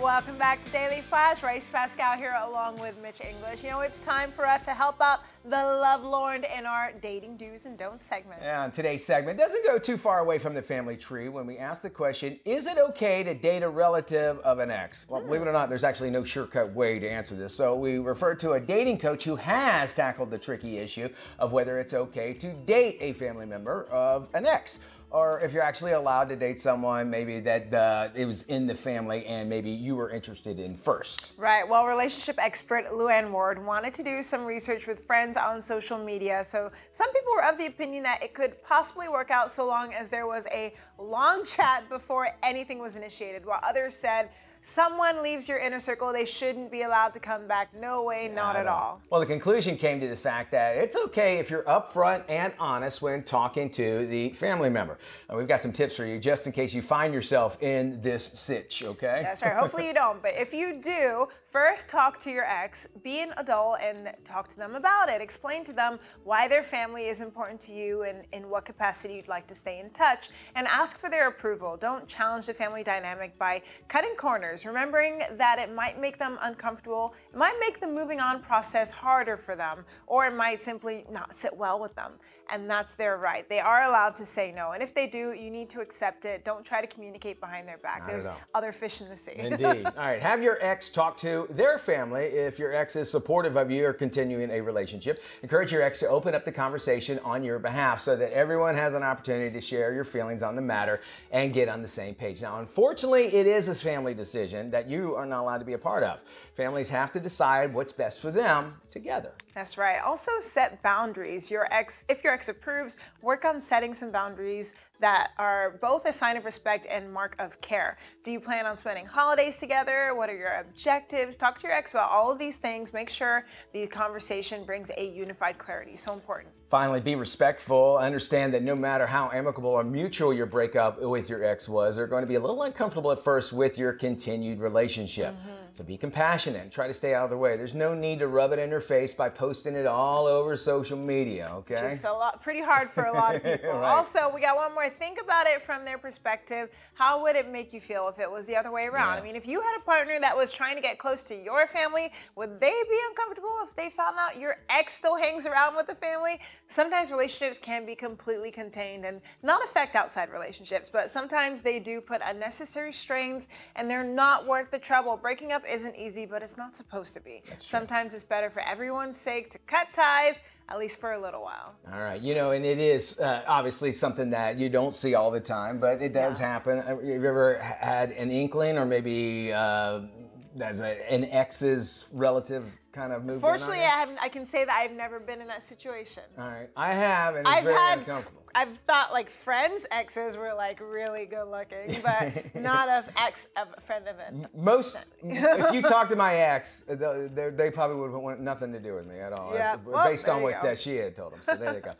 Welcome back to Daily Flash. Riesa, Pascal here along with Mitch English. You know, it's time for us to help out the lovelorn in our dating do's and don'ts segment. And today's segment doesn't go too far away from the family tree when we ask the question, is it okay to date a relative of an ex? Well, believe it or not, there's actually no shortcut way to answer this. So we refer to a dating coach who has tackled the tricky issue of whether it's okay to date a family member of an ex. Or if you're actually allowed to date someone maybe that it was in the family and maybe you were interested in first. Right. Well, relationship expert Luann Ward wanted to do some research with friends on social media. So some people were of the opinion that it could possibly work out so long as there was a long chat before anything was initiated, while others said, someone leaves your inner circle, they shouldn't be allowed to come back. No way, not at all. Well, the conclusion came to the fact that it's okay if you're upfront and honest when talking to the family member. We've got some tips for you just in case you find yourself in this sitch, okay? That's right. Hopefully you don't. But if you do, first talk to your ex, be an adult and talk to them about it. Explain to them why their family is important to you and in what capacity you'd like to stay in touch, and ask for their approval. Don't challenge the family dynamic by cutting corners, remembering that it might make them uncomfortable, it might make the moving on process harder for them, or it might simply not sit well with them. And that's their right. They are allowed to say no. And if they do, you need to accept it. Don't try to communicate behind their back. There's other fish in the sea. Indeed. All right. Have your ex talk to their family if your ex is supportive of you or continuing a relationship. Encourage your ex to open up the conversation on your behalf so that everyone has an opportunity to share your feelings on the matter and get on the same page. Now, unfortunately, it is a family decision that you are not allowed to be a part of. Families have to decide what's best for them together. That's right. Also set boundaries. If your ex approves, work on setting some boundaries that are both a sign of respect and mark of care. Do you plan on spending holidays together? What are your objectives? Talk to your ex about all of these things. Make sure the conversation brings a unified clarity. So important. Finally, be respectful. Understand that no matter how amicable or mutual your breakup with your ex was, they're going to be a little uncomfortable at first with your continued relationship. So be compassionate and try to stay out of their way. There's no need to rub it in their face by posting it all over social media, okay? Just pretty hard for a lot of people. Right. Also, we got one more. Think about it from their perspective. How would it make you feel if it was the other way around? Yeah. I mean, if you had a partner that was trying to get close to your family, would they be uncomfortable if they found out your ex still hangs around with the family? Sometimes relationships can be completely contained and not affect outside relationships, but sometimes they do put unnecessary strains and they're not worth the trouble. Breaking up isn't easy, but it's not supposed to be. Sometimes it's better for everyone's sake to cut ties, at least for a little while. All right, you know, and it is obviously something that you don't see all the time, but it does happen. Have you ever had an inkling or maybe as an ex's relative kind of moved Fortunately, in on you? I can say that I've never been in that situation. All right, I have, and it's very uncomfortable. I've thought like friends' exes were like really good looking, but not of a friend of it. If you talk to my ex, they probably would want nothing to do with me at all, Yeah. based on what she had told them. So there you go.